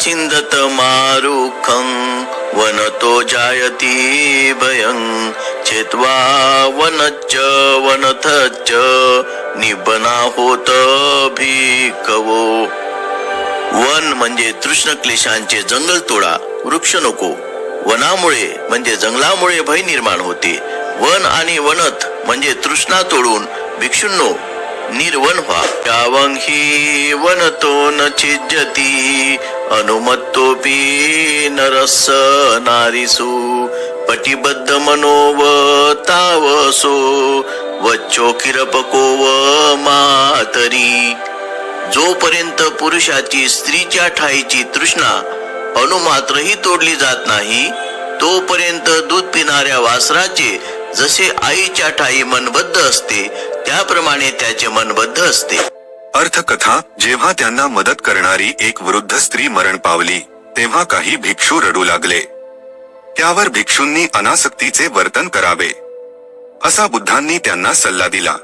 छिंदत मारुखं वनतो जायति भयं चेत्वा वनच्च वनथच्च निबना होत भिकवो. वन म्हणजे तृष्ण क्लेशांचे जंगल तोडा, वृक्ष नको. वनामुळे म्हणजे जंगलामुळे भय निर्माण होते. वन आणि वनथ म्हणजे तृष्णा तोडून भिक्षुंनो निर्वन व्हा. यावं हि वनतो न छिज्जति अनुमत्तोपि नरस्स नारीसु पटिबद्ध मनोवतावसो वच्चो किरपको व मातरी. जोपर्यंत पुरुषाची स्त्रीच्या ठाईची तृष्णा अणुमात्रही तोडली जात नाही, तोपर्यंत दूध पिणाऱ्या वासराचे जसे आईच्या ठाई मनबद्ध असते, त्याप्रमाणे त्याचे मनबद्ध असते. अर्थकथा. जेव्हा त्यांना मदत करणारी एक वृद्ध स्त्री मरण पावली, तेव्हा काही भिक्षू रडू लागले. त्यावर भिक्षूंनी अनासक्तीचे वर्तन करावे, असा बुद्धांनी त्यांना सल्ला दिला.